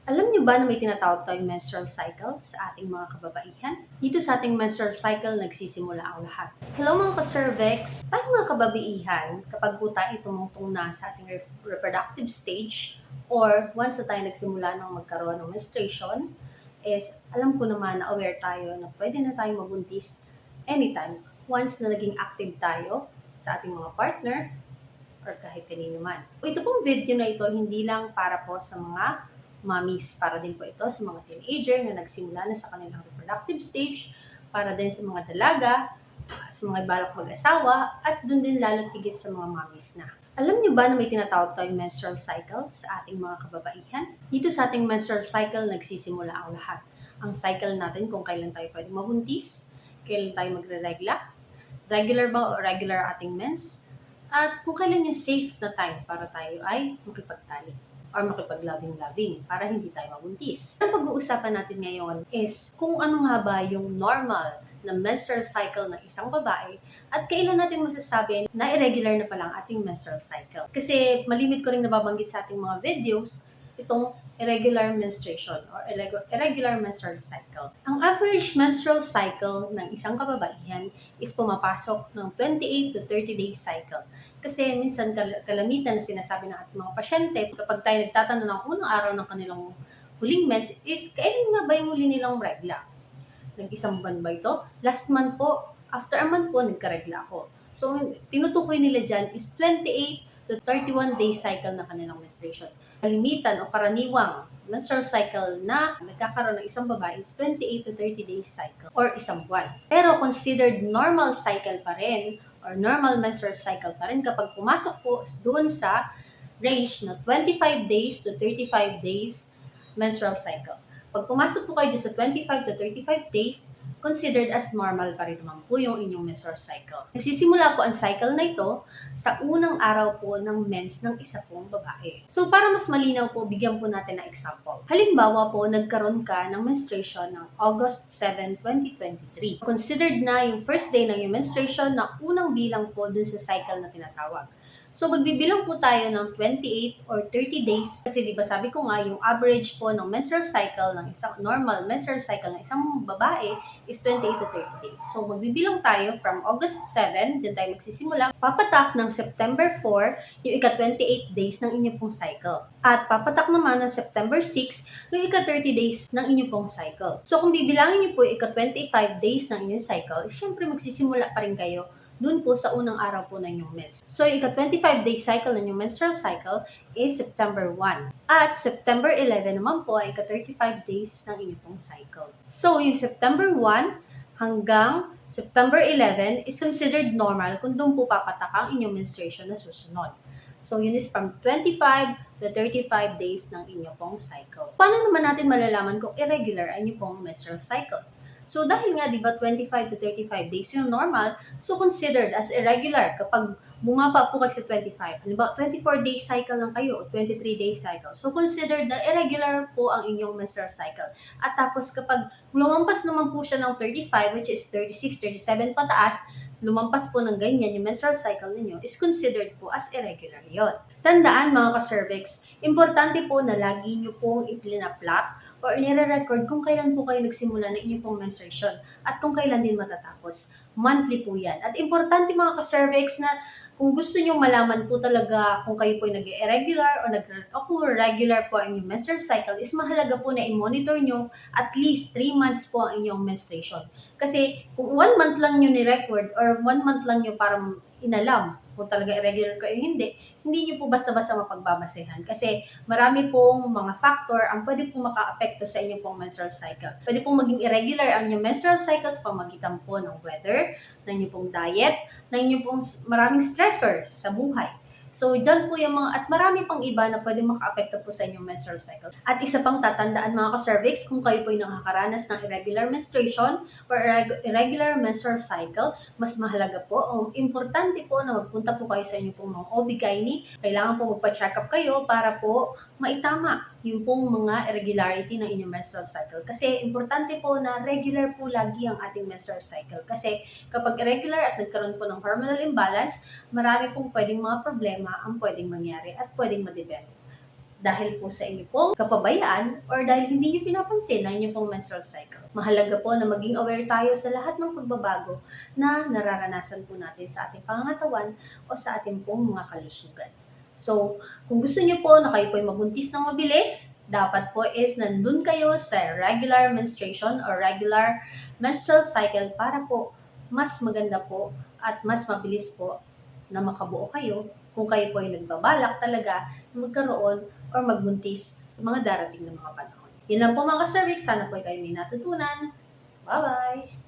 Alam niyo ba na may tinatawag tayong menstrual cycle sa ating mga kababaihan? Dito sa ating menstrual cycle, nagsisimula ang lahat. Hello mga ka-cervix! Tayong mga kababaihan, kapag po tayo tumungtong na sa ating reproductive stage or once na tayo nagsimula ng magkaroon ng menstruation, is alam ko naman na aware tayo na pwede na tayong mabuntis anytime once na naging active tayo sa ating mga partner or kahit kanino man. Ito pong video na ito hindi lang para po sa mga mommies, para din po ito sa mga teenager na nagsimula na sa kanilang reproductive stage, para din sa mga dalaga, sa mga balak mag-asawa, at dun din lalo tigit sa mga mommies na. Alam niyo ba na may tinatawag tayong menstrual cycle sa ating mga kababaihan? Dito sa ating menstrual cycle, nagsisimula ang lahat. Ang cycle natin kung kailan tayo pwedeng mabuntis, kailan tayo magre-regla, regular ba o regular ating mens, at kung kailan yung safe na time para tayo ay makipagtalik or makipag-loving-loving para hindi tayo mabuntis. Ang pag-uusapan natin ngayon is kung ano nga ba yung normal na menstrual cycle ng isang babae at kailan natin masasabi na irregular na pala ang ating menstrual cycle. Kasi malimit ko rin nababanggit sa ating mga videos itong irregular menstruation or irregular menstrual cycle. Ang average menstrual cycle ng isang kababaihan is pumapasok ng 28 to 30 days cycle. Kasi minsan kalamitan na sinasabi ng ating mga pasyente kapag tayo nagtatanong ng unang araw ng kanilang huling mens is kailan nga ba yung huli nilang regla? Nag-isang buwan ba ito? Last month po, after a month po, nagkaregla ako. So, tinutukoy nila dyan is 28 to 31 day cycle ng kanilang menstruation. Kalimitan o karaniwang menstrual cycle na nagkakaroon ng isang babae is 28 to 30 days cycle or isang buwan. Pero considered normal cycle pa rin or normal menstrual cycle pa rin kapag pumasok po doon sa range na 25 days to 35 days menstrual cycle. Pag pumasok po kayo sa 25 to 35 days, considered as normal pa rin naman po yung inyong menstrual cycle. Nagsisimula po ang cycle na ito sa unang araw po ng mens ng isa pong babae. So para mas malinaw po, bigyan po natin ng example. Halimbawa po, nagkaroon ka ng menstruation ng August 7, 2023. Considered na yung first day ng yung menstruation na unang bilang po dun sa cycle na tinatawag. So, magbibilang po tayo ng 28 or 30 days. Kasi di ba sabi ko nga, yung average po ng menstrual cycle ng isang normal menstrual cycle ng isang babae is 28 to 30 days. So, magbibilang tayo from August 7, din tayo magsisimula, papatak ng September 4, yung ika-28 days ng inyong pong cycle. At papatak naman ng September 6, yung ika-30 days ng inyong pong cycle. So, kung bibilangin niyo po ika-25 days ng inyong cycle, syempre magsisimula pa rin kayo dun po sa unang araw po ng inyong mens. So, yung ika-25 day cycle ng inyong menstrual cycle is September 1. At September 11 naman po ay ika-35 days ng inyong pong cycle. So, yung September 1 hanggang September 11 is considered normal kung doon po papatak ang inyong menstruation na susunod. So, yun is from 25 to 35 days ng inyong pong cycle. Paano naman natin malalaman kung irregular ang inyong pong menstrual cycle? So, dahil nga, di ba, 25 to 35 days yung normal, so considered as irregular kapag bumaba po kayo sa 25. Ano ba, 24 day cycle lang kayo o 23 day cycle. So, considered na irregular po ang inyong menstrual cycle. At tapos kapag lumampas naman po siya ng 35, which is 36, 37 pataas, lumampas po ng ganyan yung menstrual cycle ninyo is considered po as irregular yon. Tandaan mga ka-cervix, importante po na lagi nyo pong iplinaplat or inire-record kung kailan po kayo nagsimula ng inyong pong menstruation at kung kailan din matatapos. Monthly po yan. At importante mga ka-cervix na kung gusto nyo malaman po talaga kung kayo po ay nag-irregular o regular po ang inyong menstrual cycle, is mahalaga po na i-monitor nyo at least 3 months po ang inyong menstruation. Kasi kung 1 month lang nyo ni-record or 1 month lang nyo parang inalam kung talaga irregular kayo hindi nyo po basta-basta mapagbabasehan. Kasi marami pong mga factor ang pwede pong maka-apekto sa inyong pong menstrual cycle. Pwede pong maging irregular ang inyong menstrual cycle sa pamagitan po ng weather, ng inyong pong diet, ng inyong pong maraming stressor sa buhay. So, dyan po yung mga, at marami pang iba na pwede maka-apekto po sa inyong menstrual cycle. At isa pang tatandaan mga ka-cervix, kung kayo po ay nakakaranas ng irregular menstruation or irregular menstrual cycle, mas mahalaga po, o importante po na magpunta po kayo sa inyong pong mga OB-GYN. Kailangan po magpa-check up kayo para po maitama yung pong mga irregularity ng inyong menstrual cycle. Kasi importante po na regular po lagi ang ating menstrual cycle. Kasi kapag irregular at nagkaroon po ng hormonal imbalance, marami pong pwedeng mga problema ang pwedeng mangyari at pwedeng ma-develop. dahil po sa inyo pong kapabayaan or dahil hindi niyo pinapansin ang inyong pong menstrual cycle. Mahalaga po na maging aware tayo sa lahat ng pagbabago na nararanasan po natin sa ating pangangatawan o sa ating pong mga kalusugan. So, kung gusto niyo po na kayo po ay mabuntis ng mabilis, dapat po is nandun kayo sa regular menstruation or regular menstrual cycle para po mas maganda po at mas mabilis po na makabuo kayo kung kayo po ay nagbabalak talaga na magkaroon or magbuntis sa mga darating na mga panahon. Yun lang po mga ka-cervix. Sana po kayo may natutunan. Bye-bye!